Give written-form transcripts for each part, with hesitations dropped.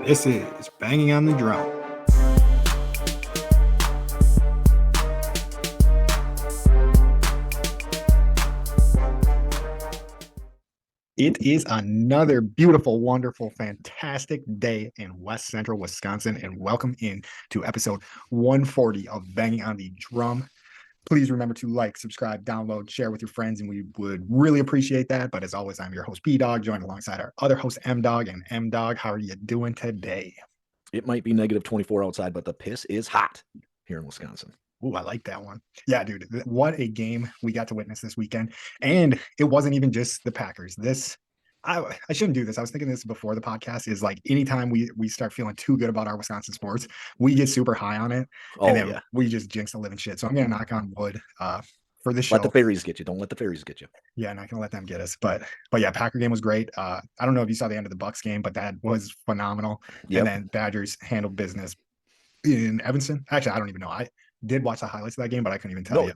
This is Banging on the Drum. It is another beautiful, wonderful, fantastic day in West Central Wisconsin, and welcome in to episode 140 of Banging on the Drum. Please remember to like, subscribe, download, share with your friends, and we would really appreciate that. But as always, I'm your host, B-Dog, joined alongside our other host, M-Dog. And M-Dog, how are you doing today? It might be negative 24 outside, but the piss is hot here in Wisconsin. Ooh, I like that one. Yeah, dude, what a game we got to witness this weekend. And it wasn't even just the Packers. I shouldn't do this. I was thinking this before the podcast is like anytime we start feeling too good about our Wisconsin sports, we get super high on it. And then we just jinx the living shit. So I'm going to knock on wood for the show. Let the fairies get you. Don't let the fairies get you. Yeah, not going to let them get us. But yeah, Packer game was great. I don't know if you saw the end of the Bucks game, but that was phenomenal. Yep. And then Badgers handled business in Evanston. Actually, I don't even know. I did watch the highlights of that game, but I couldn't even tell you.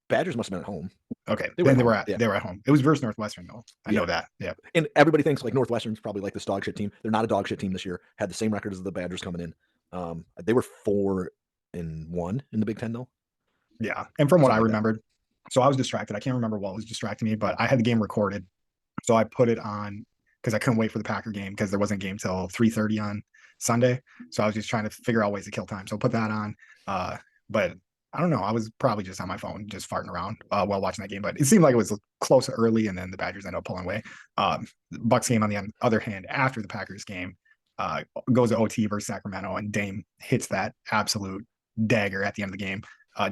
Badgers must have been at home. Okay, they were at home. It was versus Northwestern though. I know that. Yeah, and everybody thinks like Northwestern's probably like this dog shit team. They're not a dog shit team this year. Had the same record as the Badgers coming in. They were 4-1 in the Big Ten though. Yeah, and from what I remembered, so I was distracted. I can't remember what was distracting me, but I had the game recorded, so I put it on because I couldn't wait for the Packer game because there wasn't a game till 3:30 on Sunday. So I was just trying to figure out ways to kill time. So I put that on. But I don't know. I was probably just on my phone, just farting around while watching that game. But it seemed like it was close early, and then the Badgers ended up pulling away. Bucks game, on the other hand, after the Packers game, goes to OT versus Sacramento, and Dame hits that absolute dagger at the end of the game,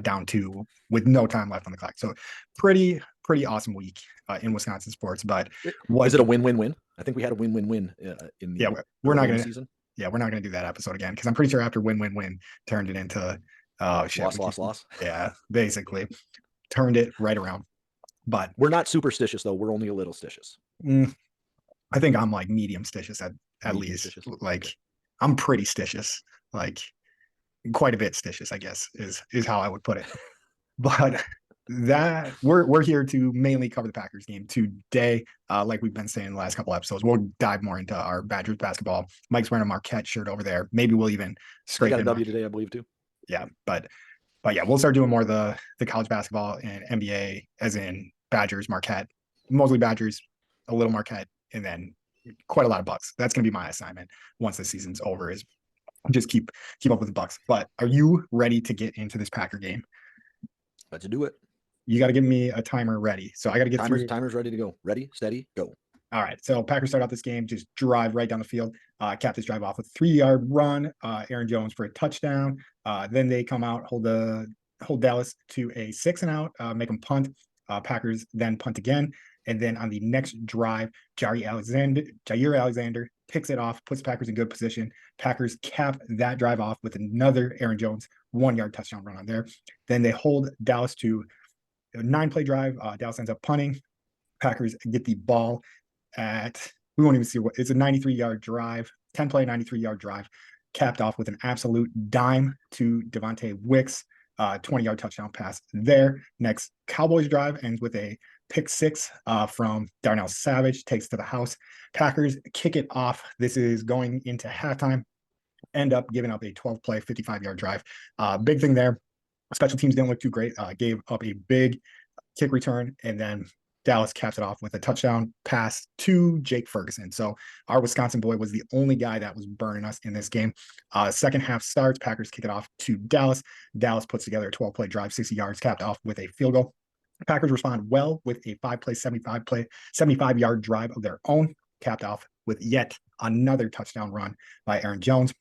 down 2 with no time left on the clock. So pretty awesome week in Wisconsin sports. But is it a win-win-win? I think we had a win-win-win in the we're not gonna season. Yeah, we're not gonna do that episode again because I'm pretty sure after win-win-win turned it into shit. Loss. Yeah, basically turned it right around. But we're not superstitious though. We're only a little stitious. I think I'm like medium stitious at least. Stitious. Like I'm pretty stitious, like quite a bit stitious, I guess is how I would put it. But that we're here to mainly cover the Packers game today. Like we've been saying in the last couple episodes, we'll dive more into our Badgers basketball. Mike's wearing a Marquette shirt over there. Maybe we'll even scrape in a W today, I believe too. Yeah, but yeah, we'll start doing more of the college basketball and NBA, as in Badgers, Marquette, mostly Badgers, a little Marquette, and then quite a lot of Bucks. That's going to be my assignment once the season's over, is just keep up with the Bucks. But are you ready to get into this Packer game? Let's do it. You got to give me a timer ready. So I got to get timer's ready to go. Ready, steady, go. All right. So Packers start out this game, just drive right down the field. Cap this drive off a 3-yard run. Aaron Jones for a touchdown. Then they come out, hold Dallas to a 6-and-out, make them punt. Packers then punt again. And then on the next drive, Jair Alexander picks it off, puts Packers in good position. Packers cap that drive off with another Aaron Jones 1-yard touchdown run on there. Then they hold Dallas to a 9-play drive. Dallas ends up punting. Packers get the ball we won't even see what it's a 93-yard drive, 10-play 93-yard drive, capped off with an absolute dime to Devontae Wicks, 20-yard touchdown pass there. Next Cowboys drive ends with a pick 6 from Darnell Savage, takes to the house. Packers kick it off. This is going into halftime, end up giving up a 12-play 55-yard drive. Big thing there, special teams didn't look too great, gave up a big kick return, and then Dallas caps it off with a touchdown pass to Jake Ferguson. So our Wisconsin boy was the only guy that was burning us in this game. Second half starts, Packers kick it off to Dallas. Dallas puts together a 12-play drive, 60 yards, capped off with a field goal. Packers respond well with a 5-play, 75-yard drive of their own, capped off with yet another touchdown run by Aaron Jones.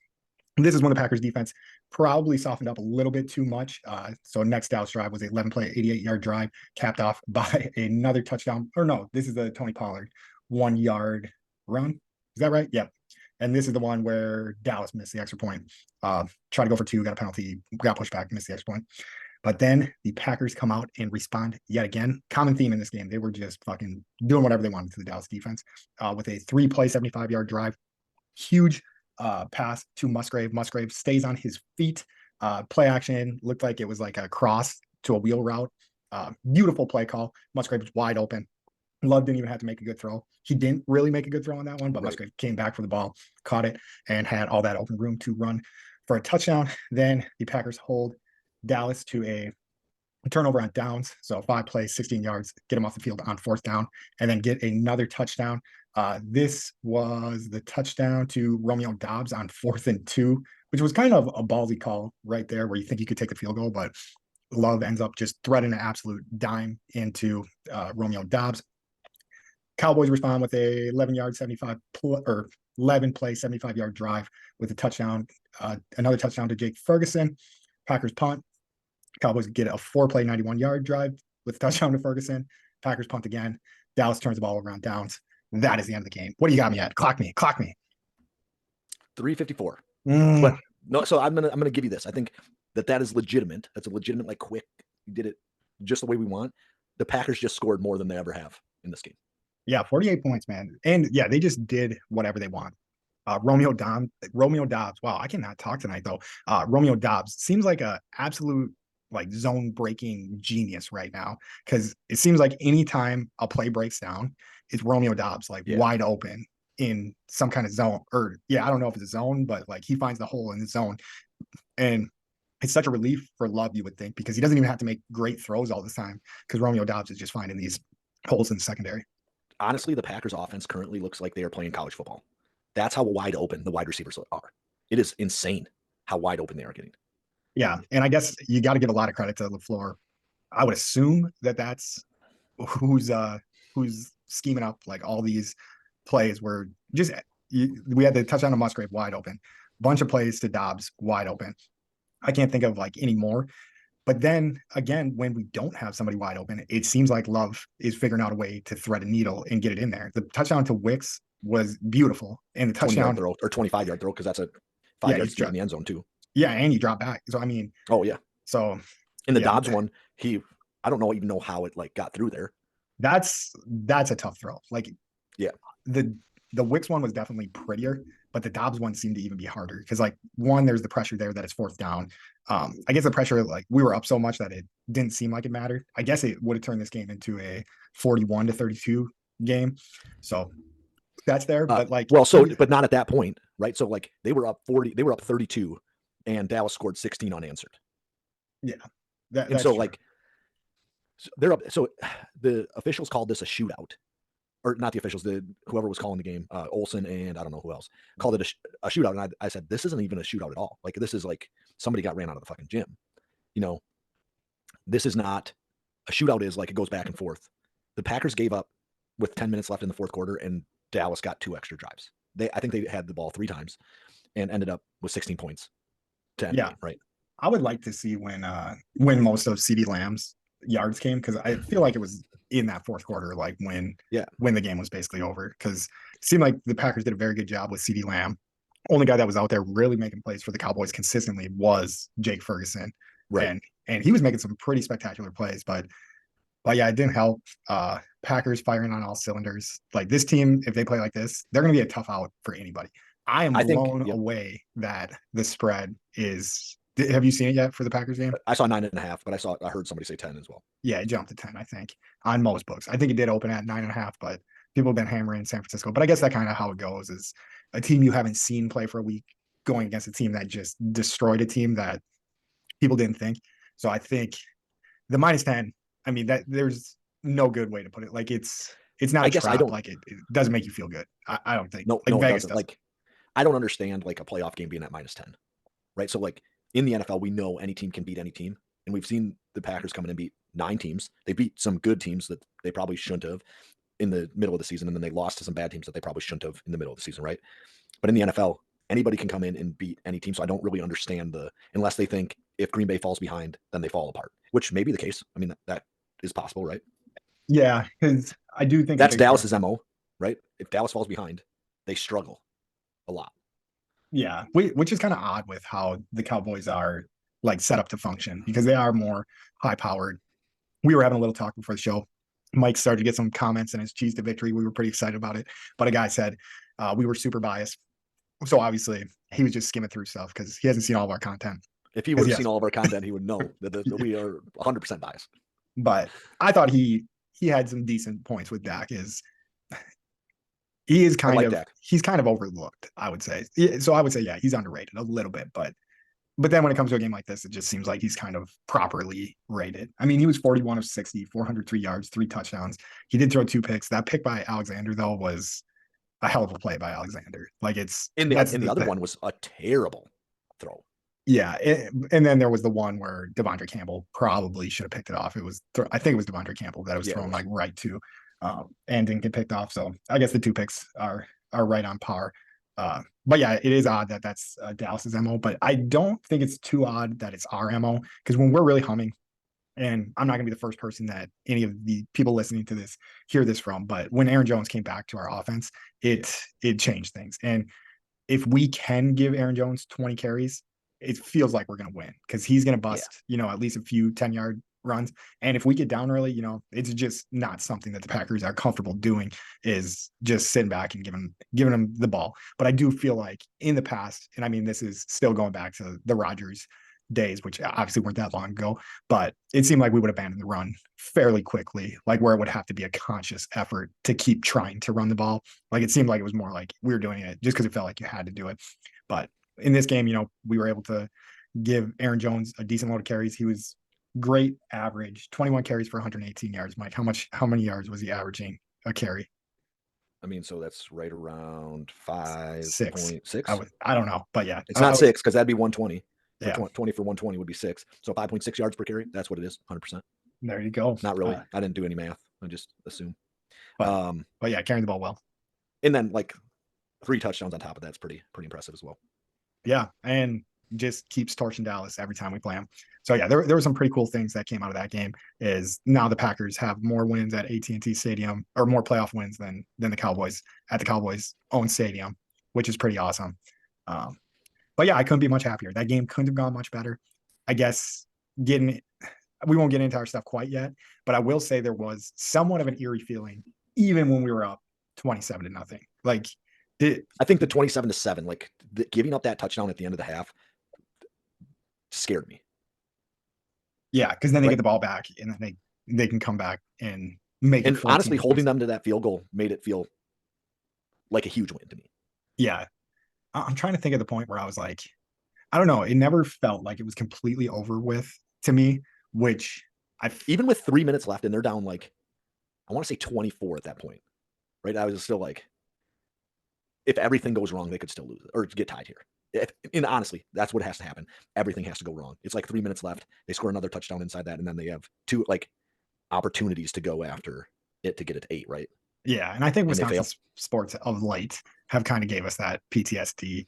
This is when the Packers defense probably softened up a little bit too much. So next Dallas drive was an 11-play, 88-yard drive, capped off by another touchdown. Or no, this is the Tony Pollard 1-yard run. Is that right? Yep. And this is the one where Dallas missed the extra point. Tried to go for 2, got a penalty, got pushed back, missed the extra point. But then the Packers come out and respond yet again. Common theme in this game. They were just fucking doing whatever they wanted to the Dallas defense with a 3-play, 75-yard drive. Huge pass to Musgrave. Musgrave stays on his feet. Play action looked like it was like a cross to a wheel route. Beautiful play call. Musgrave was wide open. Love didn't even have to make a good throw. He didn't really make a good throw on that one, but Right. Musgrave came back for the ball, caught it, and had all that open room to run for a touchdown. Then the Packers hold Dallas to a turnover on downs. So 5 plays, 16 yards, get them off the field on 4th down, and then get another touchdown. This was the touchdown to Romeo Doubs on 4th and 2, which was kind of a ballsy call right there where you think you could take the field goal, but Love ends up just threading an absolute dime into Romeo Doubs. Cowboys respond with a 11-yard, 11 play, 75-yard drive with a touchdown, another touchdown to Jake Ferguson. Packers punt. Cowboys get a 4-play, 91-yard drive with a touchdown to Ferguson. Packers punt again. Dallas turns the ball over on downs. That is the end of the game. What do you got me at? Clock me. 3:54. Mm. But no, so I'm gonna give you this. I think that is legitimate. That's a legitimate, like, quick. You did it just the way we want. The Packers just scored more than they ever have in this game. Yeah, 48 points, man. And yeah, they just did whatever they want. Romeo Doubs. Wow, I cannot talk tonight though. Romeo Doubs seems like a absolute like zone breaking genius right now, because it seems like anytime a play breaks down, it's Romeo Doubs like wide open in some kind of zone, or I don't know if it's a zone, but like he finds the hole in the zone, and it's such a relief for Love, you would think, because he doesn't even have to make great throws all the time, because Romeo Doubs is just finding these holes in the secondary. Honestly, the Packers offense currently looks like they are playing college football. That's how wide open the wide receivers are. It is insane how wide open they are getting. Yeah, and I guess you got to give a lot of credit to LaFleur. I would assume that that's who's scheming up like all these plays where just we had the touchdown to Musgrave wide open, bunch of plays to Dobbs wide open. I can't think of like any more. But then again, when we don't have somebody wide open, it seems like Love is figuring out a way to thread a needle and get it in there. The touchdown to Wicks was beautiful, and the 20-yard touchdown throw or 25-yard throw, because that's a 5 yards straight in the end zone too. Yeah, and you drop back. So I mean, oh yeah. So in the Dobbs one, I don't even know how it like got through there. That's a tough throw. Like the Wicks one was definitely prettier, but the Dobbs one seemed to even be harder because like one, there's the pressure there that it's 4th down. I guess the pressure, like we were up so much that it didn't seem like it mattered. I guess it would have turned this game into a 41-32 game. So that's there, but like but not at that point, right? So like they were up 32, and Dallas scored 16 unanswered. Yeah, and so true. Like they're up. So the officials called this a shootout, or not the officials, whoever was calling the game, Olsen and I don't know who else, called it a shootout. And I said, this isn't even a shootout at all. Like this is like somebody got ran out of the fucking gym. This is not a shootout. Is like it goes back and forth. The Packers gave up with 10 minutes left in the 4th quarter, and Dallas got 2 extra drives. I think they had the ball 3 times and ended up with 16 points to end the game, right? I would like to see when most of CeeDee Lamb's yards came, because I feel like it was in that 4th quarter, like when the game was basically over, because it seemed like the Packers did a very good job with CeeDee Lamb. Only guy that was out there really making plays for the Cowboys consistently was Jake Ferguson, right? And he was making some pretty spectacular plays, but yeah, it didn't help. Packers firing on all cylinders. Like this team, if they play like this, they're going to be a tough out for anybody. I am blown away that the spread is. Have you seen it yet for the Packers game? I saw 9.5, but I heard somebody say 10 as well. Yeah, it jumped to 10, I think, on most books. I think it did open at 9.5, but people have been hammering San Francisco. But I guess that kind of how it goes is a team you haven't seen play for a week going against a team that just destroyed a team that people didn't think. So I think the -10, I mean, that there's no good way to put it. Like it's not a trap. Like it doesn't make you feel good. I don't think. No, Vegas doesn't. Like I don't understand like a playoff game being at -10, right? So like in the NFL, we know any team can beat any team, and we've seen the Packers come in and beat 9 teams. They beat some good teams that they probably shouldn't have in the middle of the season, and then they lost to some bad teams that they probably shouldn't have in the middle of the season, right? But in the NFL, anybody can come in and beat any team. So I don't really understand unless they think if Green Bay falls behind, then they fall apart, which may be the case. I mean, that is possible, right? Yeah, because I do think that's Dallas's MO, right? If Dallas falls behind, they struggle a lot. Yeah, which is kind of odd with how the Cowboys are like set up to function, because they are more high powered. We were having a little talk before the show. Mike started to get some comments in his cheese to victory. We were pretty excited about it, but a guy said we were super biased. So obviously he was just skimming through stuff because he hasn't seen all of our content. If he would have seen all of our content, he would know that we are 100% biased. But I thought he he had some decent points with Dak. He is I kind like of Dak. he's kind of overlooked, I would say. So I would say, yeah, he's underrated a little bit, but then when it comes to a game like this, it just seems like he's kind of properly rated. I mean, he was 41 of 60, 403 yards, 3 touchdowns. He did throw 2 picks. That pick by Alexander, though, was a hell of a play by Alexander. Like And the other one was a terrible throw. yeah. And then there was the one where Devondre Campbell probably should have picked it off. I think it was Devondre Campbell that it was Yeah, it thrown was. like right to, and didn't get picked off. So I guess the 2 picks are right on par. But yeah, it is odd that that's Dallas's MO, but I don't think it's too odd that it's our MO because when we're really humming, and I'm not going to be the first person that any of the people listening to this hear this from, but when Aaron Jones came back to our offense, it changed things. And if we can give Aaron Jones 20 carries, it feels like we're going to win because he's going to Yeah. bust, at least a few 10-yard runs. And if we get down early, it's just not something that the Packers are comfortable doing is just sitting back and giving them the ball. But I do feel like in the past, and I mean, this is still going back to the Rodgers days, which obviously weren't that long ago, but it seemed like we would abandon the run fairly quickly, like where it would have to be a conscious effort to keep trying to run the ball. Like it seemed like it was more like we were doing it just because it felt like you had to do it. But in this game, we were able to give Aaron Jones a decent load of carries. He was great average, 21 carries for 118 yards. Mike, how many yards was he averaging a carry? I mean, so that's right around 6. 5.6. I don't know, but yeah, It's not 6 because that'd be 120. Yeah, 20 for 120 would be 6. So 5.6 yards per carry. That's what it is. 100%. there you go. Not really. I didn't do any math. I just assume. But yeah, carrying the ball well. And then like 3 touchdowns on top of that's pretty impressive as well. Yeah, and just keeps torching Dallas every time we play them. So yeah, there were some pretty cool things that came out of that game. Is now the Packers have more wins at AT&T Stadium or more playoff wins than the Cowboys at the Cowboys' own stadium, which is pretty awesome. But yeah, I couldn't be much happier. That game couldn't have gone much better. I guess we won't get into our stuff quite yet, but I will say there was somewhat of an eerie feeling even when we were up 27-0. Like I think the 27-7, like giving up that touchdown at the end of the half scared me. Yeah, because then they get the ball back and then they can come back and make it. And honestly, holding them to that field goal made it feel like a huge win to me. Yeah. I'm trying to think of the point where I was like, I don't know. It never felt like it was completely over with to me, which even with 3 minutes left and they're down like, I want to say 24 at that point, right? I was still like, if everything goes wrong, they could still lose or get tied here. And honestly, that's what has to happen. Everything has to go wrong. It's like 3 minutes left. They score another touchdown inside that, and then they have 2 like opportunities to go after it to get it to 8, right? Yeah, and I think Wisconsin sports of late have kind of gave us that PTSD,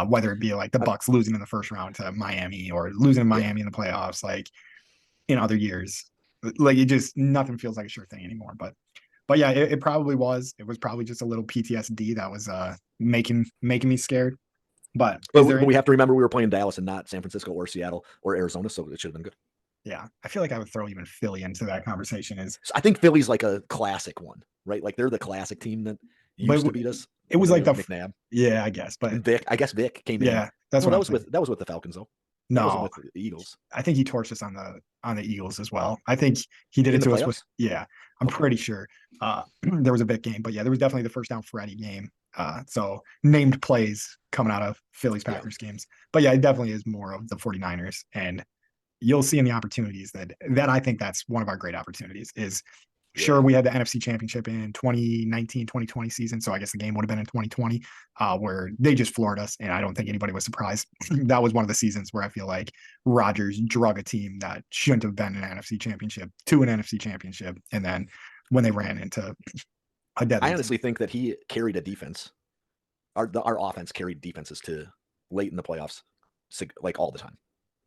whether it be like the Bucks losing in the first round to Miami or losing to Miami in the playoffs, like in other years. Like it just nothing feels like a sure thing anymore. But yeah, it probably was. It was probably just a little PTSD that was making me scared. But we have to remember we were playing Dallas and not San Francisco or Seattle or Arizona, so it should have been good. Yeah, I feel like I would throw even Philly into that conversation. I think Philly's like a classic one, right? Like they're the classic team that used to beat us. It was like McNabb. Yeah, I guess. But I guess Vic came in. Yeah, that's what that was with the Falcons though. No, that wasn't with the Eagles. I think he torched us on the Eagles as well. I think he did it to us. I'm pretty sure. There was a Vic game, but yeah, there was definitely the first down Freddy game. So named plays coming out of Phillies Packers games. But yeah, it definitely is more of the 49ers. And you'll see in the opportunities that I think that's one of our great opportunities is sure we had the NFC championship in 2019, 2020 season. So I guess the game would have been in 2020 where they just floored us. And I don't think anybody was surprised. That was one of the seasons where I feel like Rodgers drug a team that shouldn't have been an NFC championship to an NFC championship. And then when they ran into a deadly I honestly think that he carried a defense. Our offense carried defenses to late in the playoffs, like all the time.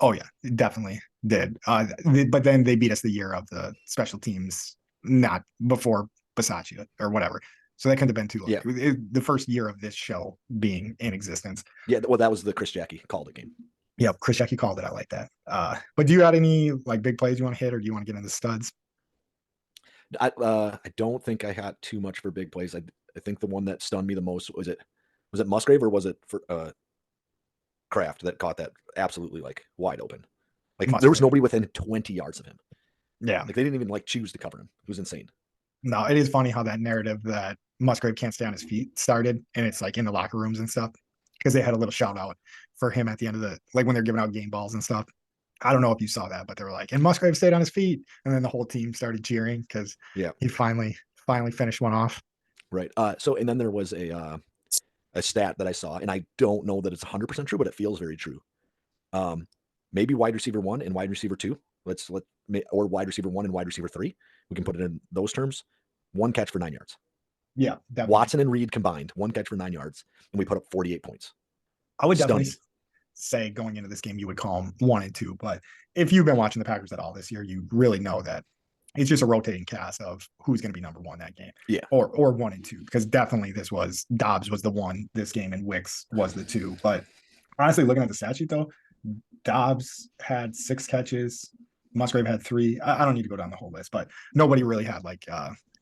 Oh yeah, definitely did. But then they beat us the year of the special teams, not before Bisaccia or whatever. So that couldn't have been too long. Yeah. The first year of this show being in existence. Yeah, well, that was the Chris Jackie called it game. Yeah, Chris Jackie called it. I like that. But do you got any like big plays you want to hit, or do you want to get into the studs? I don't think I got too much for big plays. I think the one that stunned me the most was it Musgrave or was it for Kraft that caught that absolutely like wide open. Like Musgrave. There was nobody within 20 yards of him. Yeah. Like they didn't even like choose to cover him. It was insane. No, it is funny how that narrative that Musgrave can't stay on his feet started, and it's like in the locker rooms and stuff because they had a little shout out for him at the end of the like when they're giving out game balls and stuff. I don't know if you saw that, but they were like, and Musgrave stayed on his feet, and then the whole team started cheering because Yeah, he finally finished one off. right. So and then there was a stat that I saw, and I don't know that it's 100% true, but it feels very true. Um, Maybe wide receiver one and wide receiver two. Or wide receiver one and wide receiver three. We can put it in those terms. One catch for 9 yards. Yeah, definitely. Watson and Reed combined, one catch for 9 yards, and we put up 48 points. I would definitely Stunning. say going into this game you would call them 1 and 2, but if you've been watching the Packers at all this year, you really know that it's just a rotating cast of who's going to be number one that game, Yeah. or 1 and 2, because definitely this was Dobbs was the one this game and Wicks was the two. But honestly, looking at the stat sheet though, Dobbs had 6 catches, Musgrave had 3. I don't need to go down the whole list, but nobody really had like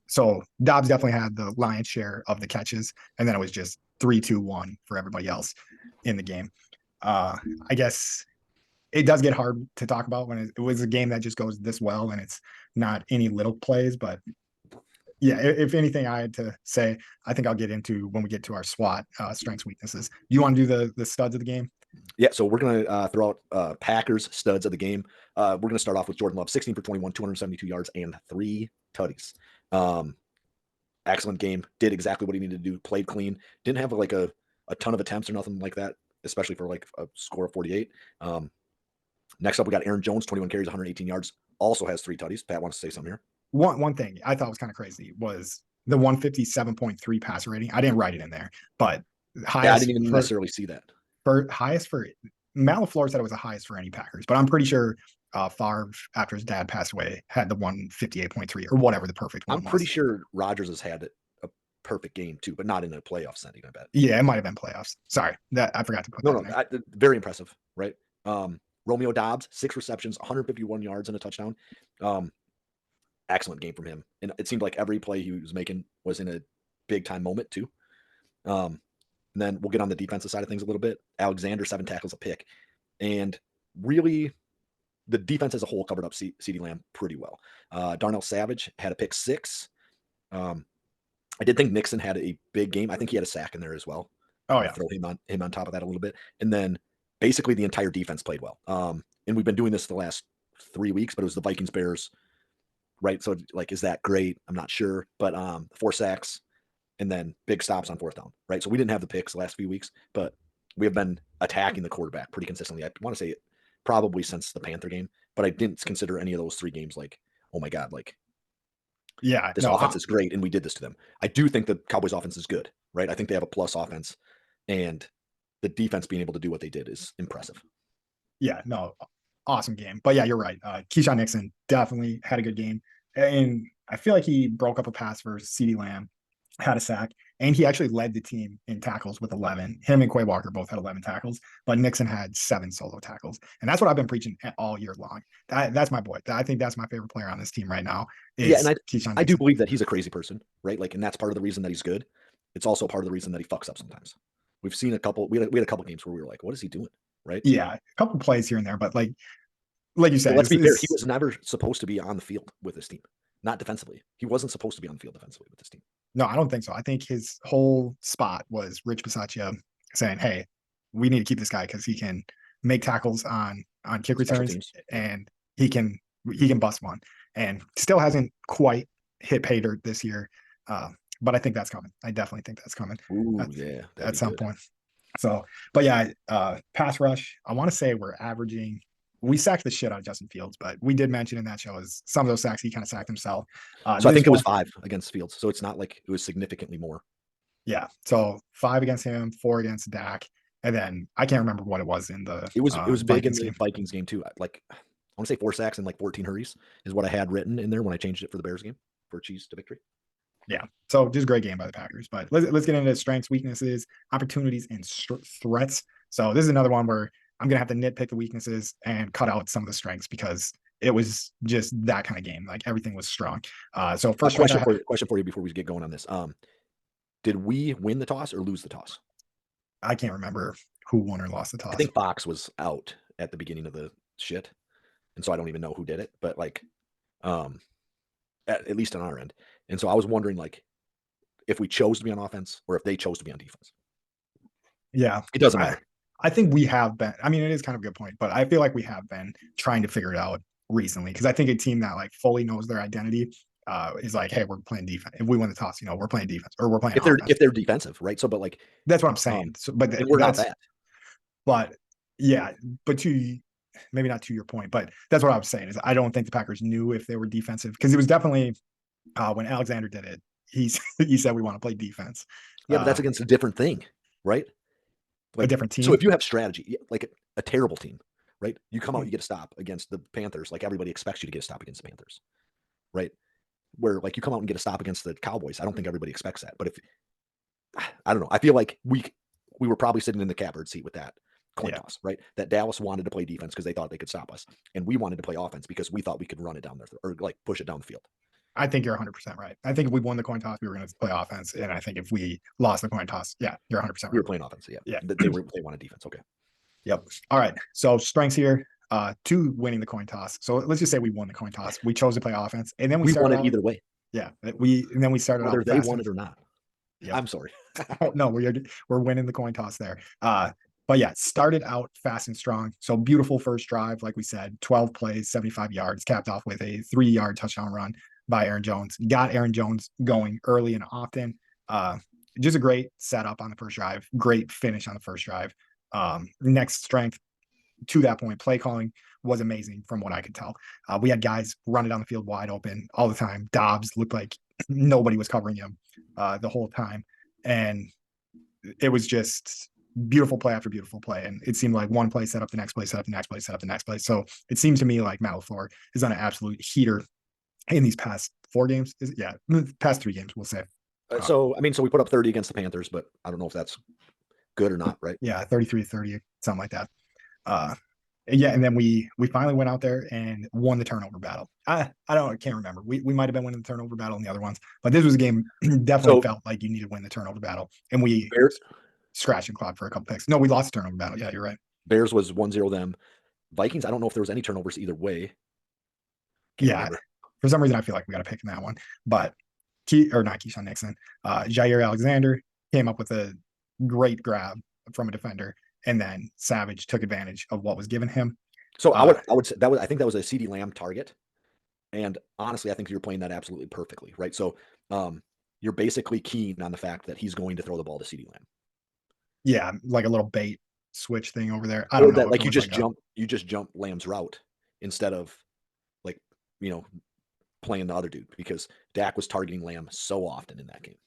so Dobbs definitely had the lion's share of the catches, and then it was just 3-2-1 for everybody else in the game. Uh I guess it does get hard to talk about when it was a game that just goes this well and it's not any little plays. But yeah, if anything I had to say, I think I'll get into when we get to our SWOT, strengths, weaknesses. Do you want to do the studs of the game? Yeah, so we're going to throw out Packers studs of the game. We're going to start off with Jordan Love, 16 for 21, 272 yards, and 3 tutties. Excellent game. Did exactly what he needed to do. Played clean. Didn't have like a ton of attempts or nothing like that, especially for like a score of 48. Next up, we got Aaron Jones, 21 carries, 118 yards. Also has 3 tutties. Pat wants to say something here. One thing I thought was kind of crazy was the 157.3 passer rating. I didn't write it in there, but Yeah, I highest didn't even necessarily see that. highest for Malafleur said it was the highest for any Packers, but I'm pretty sure Favre, after his dad passed away, had the 158.3 or whatever the perfect one I'm pretty was. sure Rodgers has had a perfect game too, but not in a playoff setting, I bet. Yeah, it might have been playoffs. Sorry, that I forgot to put No, that in no, there. very impressive, right? Romeo Dobbs, 6 receptions, 151 yards and a touchdown. Excellent game from him. And it seemed like every play he was making was in a big time moment too. And then we'll get on the defensive side of things a little bit. Alexander, 7 tackles, a pick. And really, the defense as a whole covered up CeeDee Lamb pretty well. Darnell Savage had a pick 6. I did think Nixon had a big game. I think he had a sack in there as well. Oh I'll yeah, throw him on top of that a little bit. And then basically the entire defense played well. And we've been doing this the last 3 weeks, but it was the Vikings Bears, right? So like, is that great? I'm not sure. But 4 sacks and then big stops on 4th down, right? So we didn't have the picks the last few weeks, but we have been attacking the quarterback pretty consistently. I want to say probably since the Panther game, but I didn't consider any of those 3 games like, oh my God, like yeah. this No, offense is great and we did this to them. I do think the Cowboys offense is good, right? I think they have a plus offense, and the defense being able to do what they did is impressive. yeah, no, awesome game. But yeah, you're right. Keyshawn Nixon definitely had a good game, and I feel like he broke up a pass for CeeDee Lamb, had a sack, and he actually led the team in tackles with 11. Him and Quay Walker both had 11 tackles, but Nixon had 7 solo tackles, and that's what I've been preaching all year long. That's my boy. I think that's my favorite player on this team right now Yeah, and is Keyshawn I do Nixon. believe that he's a crazy person, right? Like, and that's part of the reason that he's good. It's also part of the reason that he fucks up sometimes. We've seen a couple. We had a couple games where we were like, "What is he doing?" Right? Yeah, a couple plays here and there, but like you But said, let's be fair. He it's was never supposed to be on the field with this team, not defensively. He wasn't supposed to be on the field defensively with this team. no, I don't think so. I think his whole spot was Rich Bisaccia saying, "Hey, we need to keep this guy because he can make tackles on kick Special returns teams. Yeah. and he can bust one." And still hasn't quite hit pay dirt this year, but I think that's coming. I definitely think that's coming Ooh, at, yeah, that'd at be some good. point. So, but yeah, pass rush. I want to say we're averaging. We sacked the shit out of Justin Fields, but we did mention in that show is some of those sacks he kind of sacked himself. So I This think it was one, 5 against Fields. So it's not like it was significantly more. yeah. So 5 against him, 4 against Dak, and then I can't remember what it was in the It was big in Vikings the game. Vikings game too. Like I want to say 4 sacks and like 14 hurries is what I had written in there when I changed it for the Bears game for Cheese to victory. Yeah. So just a great game by the Packers. But let's get into strengths, weaknesses, opportunities, and threats. So this is another one where I'm gonna have to nitpick the weaknesses and cut out some of the strengths because it was just that kind of game. Like everything was strong. So first strength I have, Question for you before we get going on this. Did we win the toss or lose the toss? I can't remember who won or lost the I toss. think Fox was out at the beginning of the shit, and so I don't even know who did it. But like, um, at least on our end, And so I was wondering, like, if we chose to be on offense or if they chose to be on defense. Yeah. It doesn't I matter. I think we have been. I mean, it is kind of a good point, but I feel like we have been trying to figure it out recently because I think a team that like fully knows their identity is like, hey, we're playing defense. If we win the toss, we're playing defense or we're playing offense. If they're defensive, right? So, but like, That's what I'm saying. So, but and we're not that's that. but yeah, but to maybe not to your point, but that's what I was saying is I don't think the Packers knew if they were defensive because it was definitely when Alexander did it. He said we want to play defense. Yeah, but that's against a different thing, right? A Like, different so team. if you have strategy, like a terrible team, right? You come out, you get a stop against the Panthers. Like everybody expects you to get a stop against the Panthers, right? Where like you come out and get a stop against the Cowboys. I don't think everybody expects that. But if I don't know, I feel like we were probably sitting in the catbird seat with that coin Yeah. toss, right? That Dallas wanted to play defense because they thought they could stop us, and we wanted to play offense because we thought we could run it down there or like push it down the field. I think you're 100% right. I think if we won the coin toss, we were going to play offense, and I think if we lost the coin toss, yeah, you're 100% We right. were playing offense, yeah. Yeah. They wanted defense. Okay. Yep. All right. So strengths here to winning the coin toss. So let's just say we won the coin toss. We chose to play offense, and then we We won started it out. either way, Yeah, we started out whether they fast won and it or not. yep. I'm sorry. Oh, no, we're winning the coin toss there. But yeah, started out fast and strong. So beautiful first drive, like we said, 12 plays, 75 yards, capped off with a 3-yard touchdown run by Aaron Jones. Got Aaron Jones going early and often. Just a great setup on the first drive, great finish on the first drive. Next strength to that point, play calling was amazing from what I could tell. We had guys running down the field wide open all the time. Dobbs looked like nobody was covering him the whole time. And it was just beautiful play after beautiful play. And it seemed like one play set up the next play, set up the next play, set up the next play. So it seems to me like Matt LaFleur is on an absolute heater in these past 4 games. Yeah, past 3 games, we'll say. So I mean, so we put up 30 against the Panthers, but I don't know if that's good or not, right? Yeah, 33-30, something like that. Yeah, and then we finally went out there and won the turnover battle. I can't remember. We might have been winning the turnover battle in the other ones, but this was a game definitely So felt like you need to win the turnover battle, and we Bears scratched and clawed for a couple picks. No, we lost the turnover battle. Yeah, you're right. Bears was 1-0 them. Vikings, I don't know if there was any turnovers either way. Can't Yeah, remember. for some reason I feel like we got a pick in that one, but not Keyshawn Nixon, Jair Alexander came up with a great grab from a defender, and then Savage took advantage of what was given him. So I would say I think that was a CD Lamb target. And honestly, I think you're playing that absolutely perfectly, right? So you're basically keen on the fact that he's going to throw the ball to CD Lamb. Yeah, like a little bait switch thing over there. I don't know. That like you just jump Lamb's route instead of like, you know, playing the other dude because Dak was targeting Lamb so often in that game.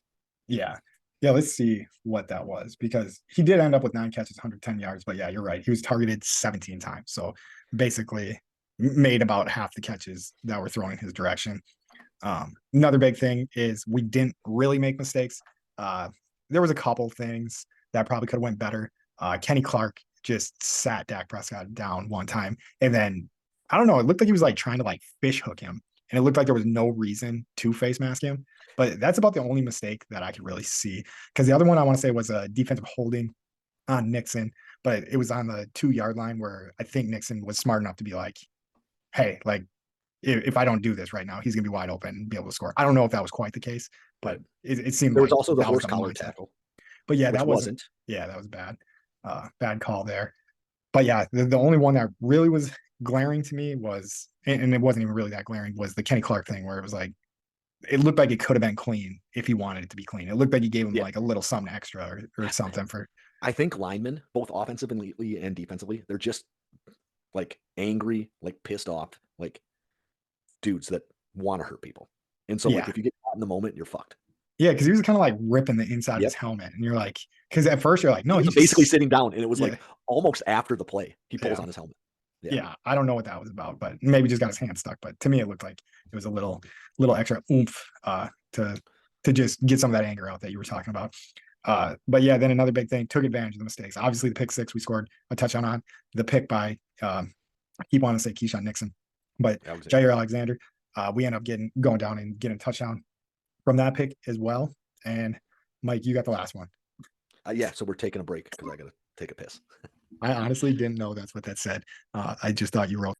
Yeah. Yeah, let's see what that was because he did end up with 9 catches, 110 yards. But yeah, you're right. He was targeted 17 times. So basically made about half the catches that were thrown in his direction. Another big thing is we didn't really make mistakes. There was a couple things that probably could have went better. Kenny Clark just sat Dak Prescott down one time. And then, I don't know, it looked like he was like trying to like fish hook him. And it looked like there was no reason to face mask him. But that's about the only mistake that I could really see. Because the other one I want to say was a defensive holding on Nixon, but it was on the 2-yard line where I think Nixon was smart enough to be like, hey, like, if I don't do this right now, he's going to be wide open and be able to score. I don't know if that was quite the case, but it seemed There like was also the that was horse collar mindset. tackle. But yeah, which that wasn't. Yeah, that was bad. Bad call there. But yeah, the only one that really was glaring to me was, and it wasn't even really that glaring, was the Kenny Clark thing where it was like, it looked like it could have been clean if he wanted it to be clean. It looked like he gave him like a little something extra or something for. I think linemen, both offensively and defensively, they're just like angry, like pissed off, like dudes that want to hurt people. And so, like, if you get caught in the moment, you're fucked. Yeah, because he was kind of like ripping the inside of his helmet, and you're like, because at first you're like, no, he's basically sitting down, and it was like almost after the play, he pulls on his helmet. Yeah, I don't know what that was about, but maybe just got his hand stuck. But to me, it looked like it was a little extra oomph to just get some of that anger out that you were talking about. But yeah, then another big thing, took advantage of the mistakes. Obviously, the pick six we scored a touchdown on. The pick by I keep wanting to say Keyshawn Nixon, but Jair Alexander. We end up going down and getting a touchdown from that pick as well. And Mike, you got the last one. Yeah, so we're taking a break because I got to take a piss. I honestly didn't know that's what that said. I just thought you wrote.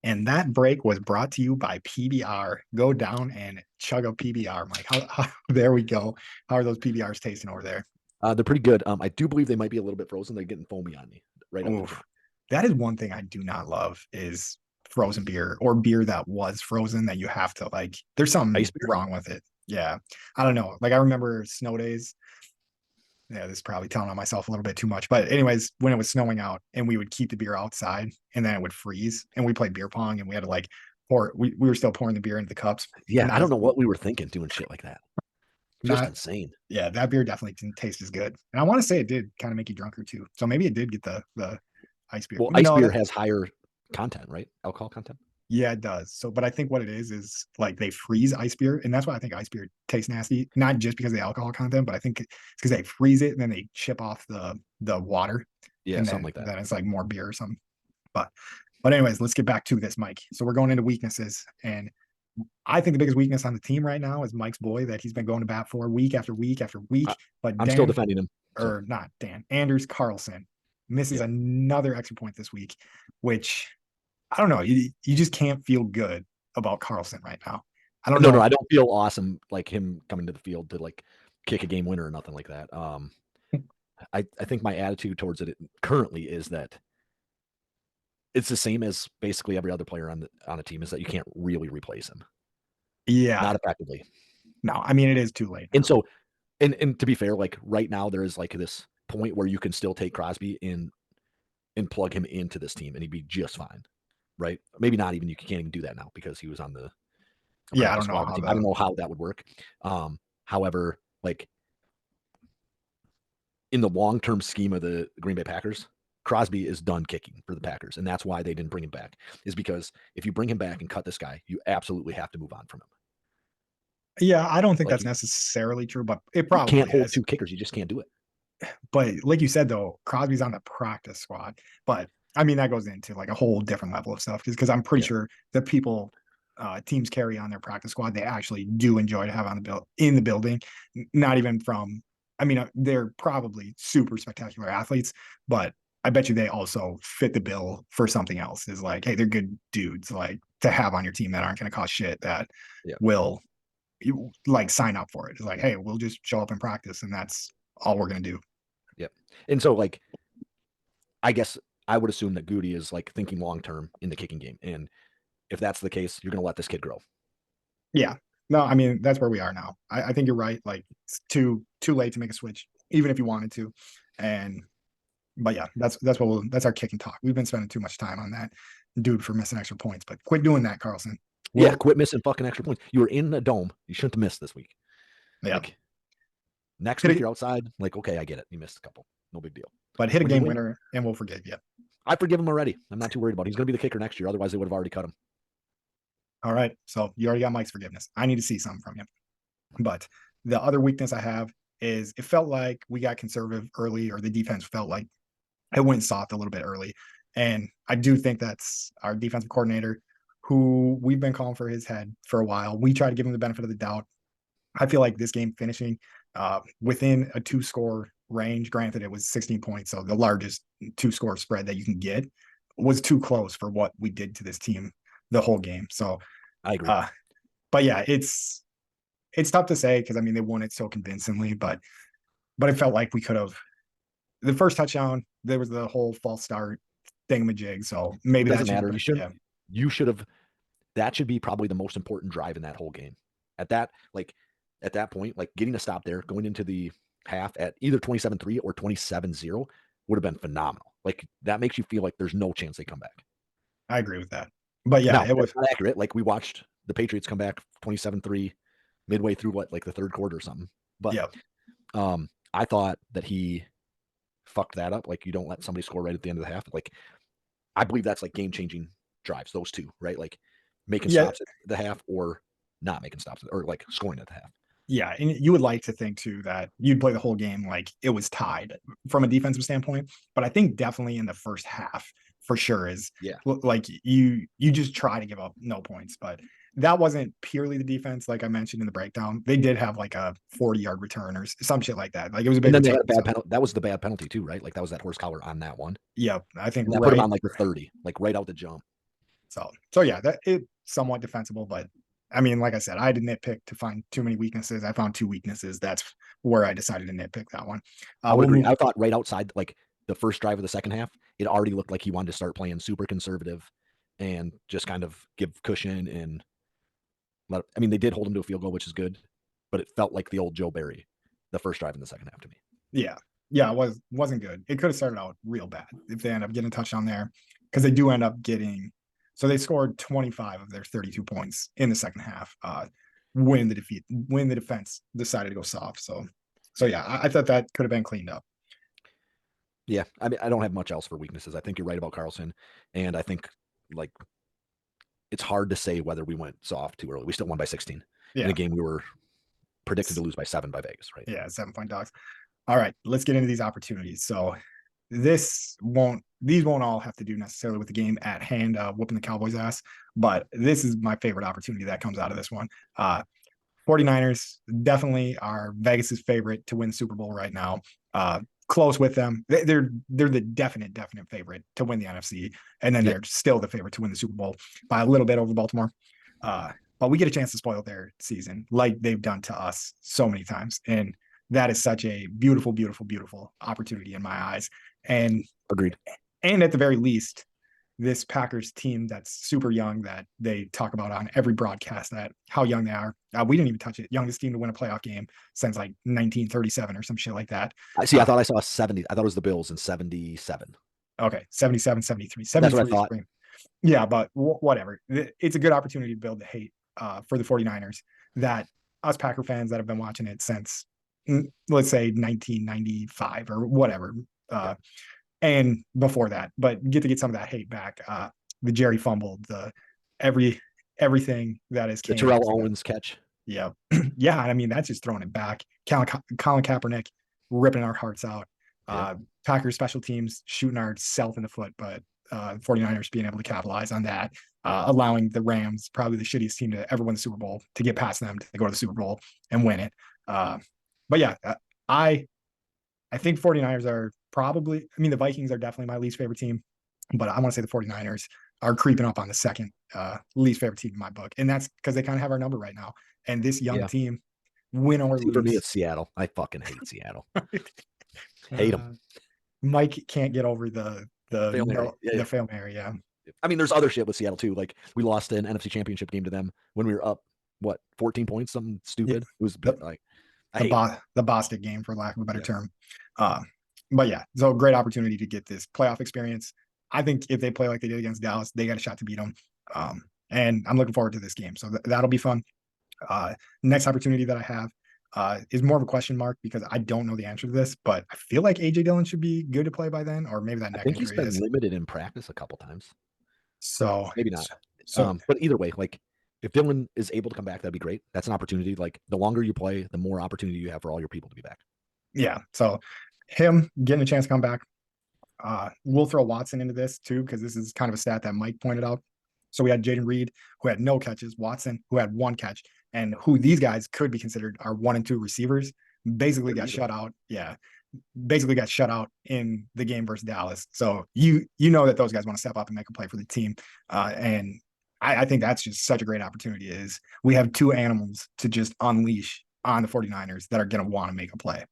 And that break was brought to you by PBR. Go down and chug a PBR, Mike. There we go. How are those PBRs tasting over there? They're pretty good. I do believe they might be a little bit frozen. They're getting foamy on me right out the jump. Oof. That is one thing I do not love is frozen beer or beer that was frozen that you have to like. There's something Ice beer? wrong with it. Yeah, I don't know. Like I remember snow days. Yeah, this is probably telling on myself a little bit too much. But anyways, when it was snowing out and we would keep the beer outside and then it would freeze and we played beer pong and we had to like pour we were still pouring the beer into the cups. Yeah, And I that don't is know what we were thinking doing shit like that. Just that insane. yeah, that beer definitely didn't taste as good. And I want to say it did kind of make you drunker too. So maybe it did get the ice beer. Well, Even ice though beer that has higher content, right? Alcohol content. yeah, it does. So but I think what it is like they freeze ice beer, and that's why I think ice beer tastes nasty, not just because of the alcohol content, but I think it's because they freeze it and then they chip off the water Yeah, and something then like that. then it's like more beer or something. But but anyways, let's get back to this, Mike. So we're going into weaknesses, and I think the biggest weakness on the team right now is Mike's boy that he's been going to bat for week after week after week. But I'm still Dan defending him. So or not Dan Anders Carlson misses yeah. another extra point this week, which I don't know. You just can't feel good about Carlson right now. I don't No, know. I don't feel awesome like him coming to the field to like kick a game winner or nothing like that. I think my attitude towards it currently is that it's the same as basically every other player on the team is that you can't really replace him. Yeah. Not effectively. No, I mean it is too late And now. so and to be fair, like right now there is like this point where you can still take Crosby and plug him into this team and he'd be just fine. Right? Maybe not even you can't even do that now because he was on the Yeah, I practice don't know squad of the how team. I don't the know how that would work. However, like in the long-term scheme of the Green Bay Packers, Crosby is done kicking for the Packers, and that's why they didn't bring him back. Is because if you bring him back and cut this guy, you absolutely have to move on from him. yeah, I don't think Like that's necessarily true, but it you can't probably hold is. two kickers; you just can't do it. But like you said though, Crosby's on the practice squad. But I mean that goes into like a whole different level of stuff because I'm pretty Yeah, sure the people teams carry on their practice squad, they actually do enjoy to have on the bill in the building. Not even from I mean, they're probably super spectacular athletes, but I bet you they also fit the bill for something else. Is like, hey, they're good dudes like to have on your team that aren't going to cost shit that yeah, will you like sign up for it. It's like, hey, we'll just show up in practice and that's all we're going to do. yeah. And so, like, I guess I would assume that Goody is like thinking long term in the kicking game, and if that's the case, you're going to let this kid grow. Yeah. No, I mean that's where we are now. I think you're right. Like it's too late to make a switch, even if you wanted to. And but yeah, that's our kicking talk. We've been spending too much time on that dude for missing extra points. But quit doing that, Carlson. Yeah, Well, quit missing fucking extra points. You were in the dome. You shouldn't have missed this week. yeah. Like next Hit week, it, you're outside. Like, okay, I get it. You missed a couple. No big deal. but hit a When you game win, winner and we'll forgive you. I forgive him already. I'm not too worried about it. He's going to be the kicker next year. Otherwise, they would have already cut him. All right. So you already got Mike's forgiveness. I need to see something from you. But the other weakness I have is it felt like we got conservative early, or the defense felt like it went soft a little bit early. And I do think that's our defensive coordinator, who we've been calling for his head for a while. We try to give him the benefit of the doubt. I feel like this game finishing within a 2-score range, granted it was 16 points, so the largest 2-score spread that you can get, was too close for what we did to this team the whole game. So, I agree. uh, but yeah, it's tough to say because I mean they won it so convincingly, but it felt like we could have the first touchdown. There was the whole false start thingamajig, so maybe that Doesn't should matter. You yeah. shouldn't. You should have. That should be probably the most important drive in that whole game. At that, like, at that point, like getting a stop there, going into the half at either 27-3 or 27-0 would have been phenomenal. Like that makes you feel like there's no chance they come back. I agree with that. But yeah, Now it that's was not accurate. Like we watched the Patriots come back 27-3 midway through what, like the third quarter or something. But yeah. I thought that he fucked that up. Like you don't let somebody score right at the end of the half. Like I believe that's like game changing drives, those two, right? Like making Yeah, stops at the half or not making stops or like scoring at the half. yeah, and you would like to think too that you'd play the whole game like it was tied from a defensive standpoint, but I think definitely in the first half for sure is Yeah. like you just try to give up no points, but that wasn't purely the defense like I mentioned in the breakdown. They did have like a 40-yard return or some shit like that. Like it was a And big then they had return. a bad So penalty. That was the bad penalty too, right? Like that was that horse collar on that one. yeah, I think And that put him right. on like the 30, like right out the jump. So yeah, that it somewhat defensible, but I mean, like I said, I didn't nitpick to find too many weaknesses. I found two weaknesses. That's where I decided to nitpick that one. I would We'll agree. move. I thought right outside, like the first drive of the second half, it already looked like he wanted to start playing super conservative and just kind of give cushion and I mean, they did hold him to a field goal, which is good, but it felt like the old Joe Barry, the first drive in the second half to me. Yeah, yeah, it wasn't good. It could have started out real bad if they end up getting a touchdown there, because they do end up getting. So they scored 25 of their 32 points in the second half. When the defense decided to go soft. So yeah, I thought that could have been cleaned up. Yeah, I mean, I don't have much else for weaknesses. I think you're right about Carlson, and I think like it's hard to say whether we went soft too early. We still won by 16 in Yeah, a game we were predicted to lose by 7 by Vegas, right? yeah, 7 point dogs. All right, let's get into these opportunities. So these won't all have to do necessarily with the game at hand, whooping the Cowboys ass, but this is my favorite opportunity that comes out of this one. 49ers definitely are Vegas's favorite to win Super Bowl right now. Close with them. They're the definite favorite to win the NFC, and then Yep. they're still the favorite to win the Super Bowl by a little bit over Baltimore. But we get a chance to spoil their season like they've done to us so many times. And that is such a beautiful, beautiful, beautiful opportunity in my eyes. And Agreed. and at the very least, this Packers team that's super young that they talk about on every broadcast that how young they are. We didn't even touch it. Youngest team to win a playoff game since like 1937 or some shit like that. I see. I thought I saw 70. I thought it was the Bills in 77. Okay, 77, 73. That's what I 73 is thought. great. Yeah, but whatever. It's a good opportunity to build the hate for the 49ers that us Packer fans that have been watching it since, let's say, 1995 or whatever. And before that, but get some of that hate back. The Jerry fumble, the everything that is The Terrell Owens catch. Yeah, yeah. I mean, that's just throwing it back. Colin Kaepernick ripping our hearts out. Packers special teams shooting ourself in the foot, but 49ers being able to capitalize on that, allowing the Rams, probably the shittiest team to ever win the Super Bowl, to get past them to go to the Super Bowl and win it. But yeah, I think 49ers are probably, I mean, the Vikings are definitely my least favorite team, but I want to say the 49ers are creeping up on the second least favorite team in my book. And that's because they kind of have our number right now. And this young team, win or lose. For me, it's Seattle. I fucking hate Seattle. Hate them. Mike can't get over the Fail Mary. the Fail Mary. Yeah. I mean, there's other shit with Seattle too. Like we lost an NFC Championship game to them when we were up, 14 points, something stupid. It was like the Bostic game, for lack of a better term. But yeah, so great opportunity to get this playoff experience. I think if they play like they did against Dallas, they got a shot to beat them. And I'm looking forward to this game. So that'll be fun. Next opportunity that I have is more of a question mark because I don't know the answer to this, but I feel like AJ Dillon should be good to play by then, or maybe that neck I think he's injury been limited in practice a couple times. So maybe not. But either way, like if Dillon is able to come back, that'd be great. That's an opportunity. Like the longer you play, the more opportunity you have for all your people to be back. Yeah. So him getting a chance to come back. We'll throw Watson into this too, because this is kind of a stat that Mike pointed out. So we had Jaden Reed, who had no catches, Watson, who had one catch, and who these guys could be considered our 1 and 2 receivers, basically got shut out. Yeah. Basically got shut out in the game versus Dallas. So you know that those guys want to step up and make a play for the team. And I think that's just such a great opportunity is we have two animals to just unleash on the 49ers that are going to want to make a play.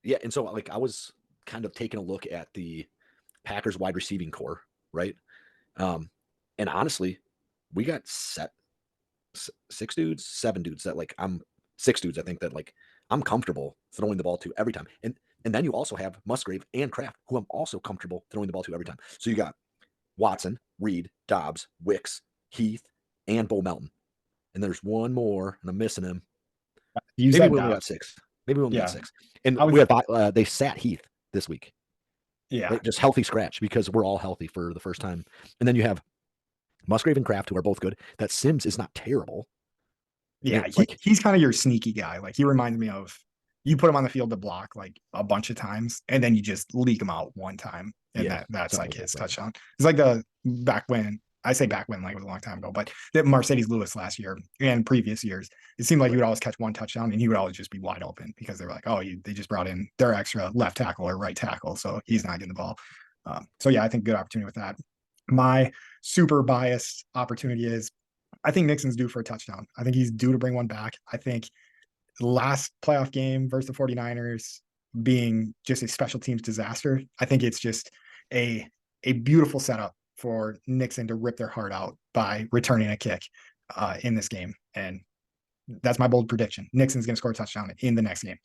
Yeah. And so like I was kind of taking a look at the Packers wide receiving core, right? And honestly, we got seven dudes that like I'm 6 dudes. I think that like I'm comfortable throwing the ball to every time. And then you also have Musgrave and Kraft, who I'm also comfortable throwing the ball to every time. So you got Watson, Reed, Dobbs, Wicks, Heath, and Bo Melton. And there's one more, and I'm missing him. Maybe we only got 6. Maybe we only got 6. And we have they sat Heath this week. Yeah. Right? Just healthy scratch because we're all healthy for the first time. And then you have Musgrave and Kraft, who are both good. That Sims is not terrible. Yeah, he's kind of your sneaky guy. Like he reminds me of you put him on the field to block like a bunch of times, and then you just leak him out one time, and that's like his touchdown. It's like the back when like it was a long time ago, but that Mercedes Lewis last year and previous years, it seemed like he would always catch one touchdown, and he would always just be wide open because they were like, oh, they just brought in their extra left tackle or right tackle, so he's not getting the ball. So yeah, I think good opportunity with that. My super biased opportunity is I think Nixon's due for a touchdown. I think he's due to bring one back. I think the last playoff game versus the 49ers being just a special teams disaster, I think it's just a beautiful setup for Nixon to rip their heart out by returning a kick in this game. And that's my bold prediction. Nixon's going to score a touchdown in the next game.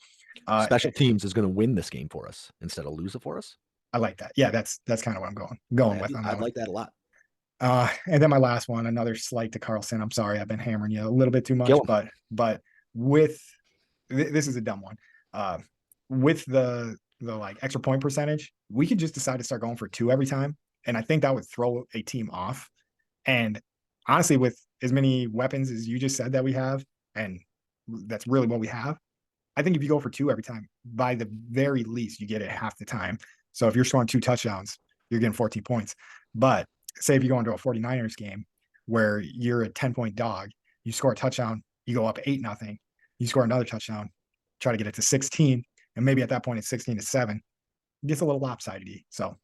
Special teams is going to win this game for us instead of lose it for us. I like that. Yeah, that's kind of what I'm going with on that I'd one. like that a lot. And then my last one, another slight to Carlson. I'm sorry, I've been hammering you a little bit too much, Kill him. but with this is a dumb one. With the like extra point percentage, we could just decide to start going for 2 every time, and I think that would throw a team off. And honestly, with as many weapons as you just said that we have, and that's really what we have, I think if you go for 2 every time, by the very least, you get it half the time. So if you're scoring 2 touchdowns, you're getting 14 points. But say if you go into a 49ers game where you're a 10-point dog, you score a touchdown, you go up 8-0, you score another touchdown, try to get it to 16, and maybe at that point it's 16-7. It gets a little lopsided. So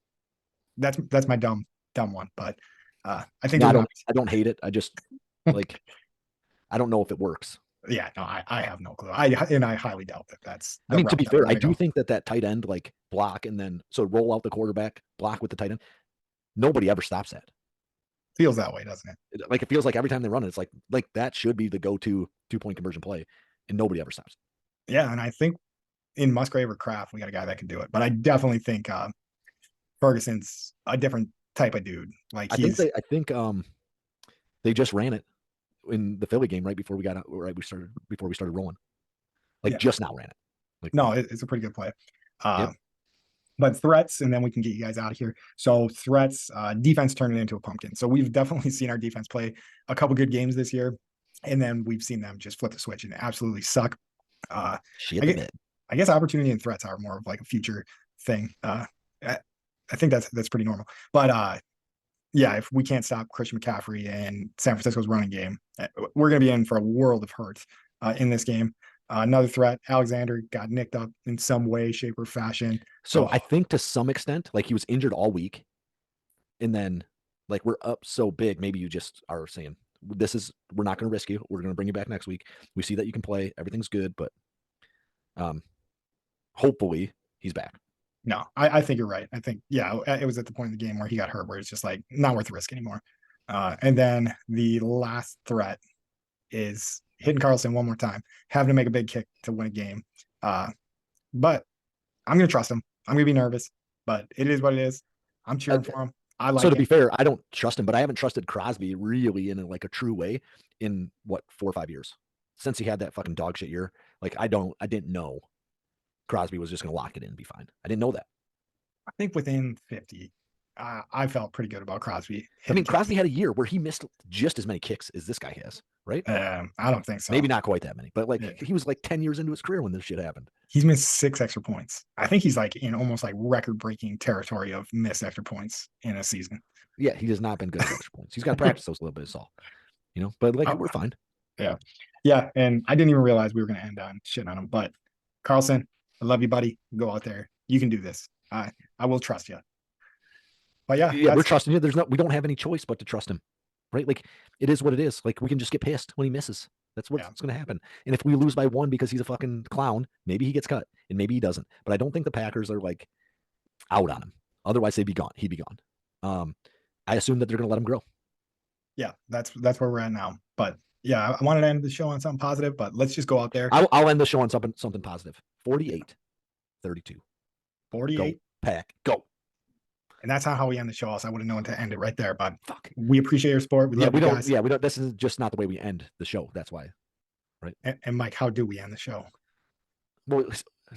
that's my dumb one. But I think I don't hate it. I just like I don't know if it works. Yeah, no, I have no clue. I highly doubt that that's. I mean, to be fair, I do think that tight end like block and then so roll out the quarterback, block with the tight end. Nobody ever stops that. Feels that way, doesn't it? Like it feels like every time they run it, it's like that should be the go-to 2-point conversion play, and nobody ever stops it. Yeah, and I think in Musgrave or Kraft, we got a guy that can do it. But I definitely think Ferguson's a different type of dude. Like I think they just ran it in the Philly game before we started rolling. Just now ran it. No, it's a pretty good play. Yep. But threats, and then we can get you guys out of here. So threats, defense turning into a pumpkin. So we've definitely seen our defense play a couple good games this year, and then we've seen them just flip the switch and absolutely suck. I guess opportunity and threats are more of like a future thing. I think that's pretty normal. But yeah, if we can't stop Christian McCaffrey and San Francisco's running game, we're going to be in for a world of hurt in this game. Another threat, Alexander got nicked up in some way, shape, or fashion. So I think to some extent, like he was injured all week, and then like we're up so big, maybe you just are saying we're not going to risk you. We're going to bring you back next week. We see that you can play, everything's good, but hopefully he's back. No, I think you're right. I think, yeah, it was at the point in the game where he got hurt, where it's just like not worth the risk anymore. And then the last threat is hitting Carlson one more time, having to make a big kick to win a game. But I'm going to trust him. I'm going to be nervous, but it is what it is. I'm cheering for him. So to be fair, I don't trust him, but I haven't trusted Crosby really in like a true way in 4 or 5 years since he had that fucking dog shit year. Like I didn't know Crosby was just going to lock it in and be fine. I didn't know that. I think within 50, I felt pretty good about Crosby. I mean, Crosby had a year where he missed just as many kicks as this guy has, right? I don't think so. Maybe not quite that many, but he was like 10 years into his career when this shit happened. He's missed 6 extra points. I think he's like in almost like record-breaking territory of missed extra points in a season. Yeah, he has not been good at extra points. He's got to practice those a little bit, is all. But we're fine. Yeah, and I didn't even realize we were going to end on shit on him. But Carlson, I love you, buddy. Go out there. You can do this. I will trust you. But yeah, we're trusting you. We don't have any choice but to trust him, right? Like it is what it is. Like we can just get pissed when he misses. That's what's going to happen. And if we lose by 1 because he's a fucking clown, maybe he gets cut and maybe he doesn't. But I don't think the Packers are like out on him. Otherwise, they'd be gone. He'd be gone. I assume that they're going to let him grow. Yeah, that's where we're at now. But yeah, I wanted to end the show on something positive, but let's just go out there. I'll end the show on something positive. 48-32. 48. Go, Pack, go. And that's not how we end the show. Else I would have known to end it right there. But we appreciate your support. We love you guys. Yeah, we don't. This is just not the way we end the show. That's why, right? And Mike, how do we end the show? Well,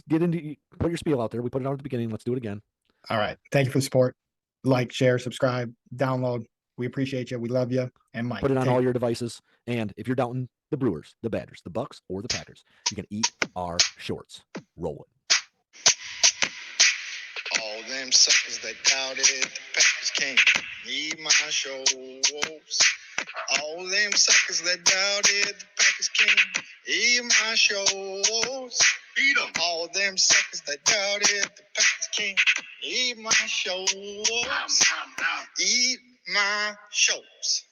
put your spiel out there. We put it out at the beginning. Let's do it again. All right. Thank you for the support. Like, share, subscribe, download. We appreciate you. We love you. And Mike, put it on all your devices. And if you're doubting the Brewers, the Badgers, the Bucks, or the Packers, you can eat our shorts. Roll it. All them suckers that doubted the Packers can't need my shows. All them suckers that doubted the Packers can't eat my shows. Beat them. All them suckers that doubted the Packers can't eat my shows. Eat my shows.